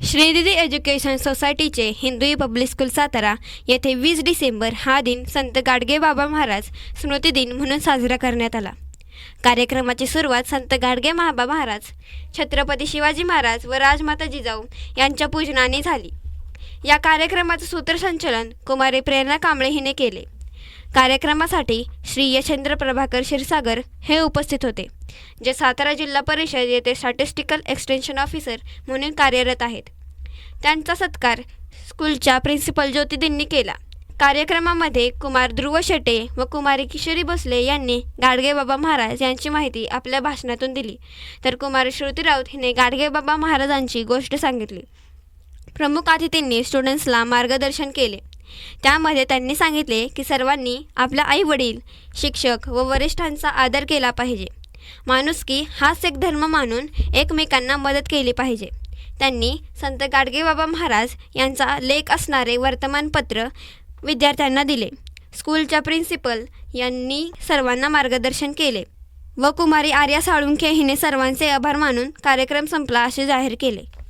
Srinidhi education सोसायटीचे हिंदवी public school Satara येथे 20 डिसेंबर हा दिन संत गाडगेबाबा महाराज स्मृती दिन म्हणून साजरा करण्यात आला। कार्यक्रमाची सुरुवात संत गाडगेबाबा महाराज, छत्रपती शिवाजी महाराज व राजमाता जिजाऊ यांच्या पूजनाने झाली। या कार्यक्रमाचे सूत्रसंचालन कुमारी प्रेरणा कांबळे हिने केले। कार्यक्रमासाठी श्री यशेंद्र प्रभाकर क्षीरसागर हे उपस्थित होते, जे सातारा जिल्हा परिषद येथे स्टॅटिस्टिकल एक्सटेन्शन ऑफिसर म्हणून कार्यरत आहेत। त्यांचा सत्कार स्कूलच्या प्रिन्सिपल ज्योतिदींनी केला। कार्यक्रमामध्ये कुमार ध्रुव शेटे व कुमारी किशोरी भोसले यांनी गाडगेबाबा महाराज यांची माहिती आपल्या भाषणातून दिली, तर कुमारी श्रुती राऊत हिने गाडगेबाबा महाराजांची गोष्ट सांगितली। प्रमुख अतिथींनी स्टुडंट्सला मार्गदर्शन केले। त्यामध्ये त्यांनी सांगितले की सर्वांनी आपल्या आई-वडील, शिक्षक व वरिष्ठांचा आदर केला पाहिजे। माणुसकी हाच एक धर्म मानून एकमेकांना मदत केली पाहिजे। त्यांनी संत गाडगेबाबा महाराज यांचा लेख असणारे वर्तमानपत्र विद्यार्थ्यांना दिले। स्कूलच्या प्रिन्सिपल यांनी सर्वांना मार्गदर्शन केले व कुमारी आर्या साळुंखे हिने सर्वांचे आभार मानून कार्यक्रम संपला असे जाहीर केले।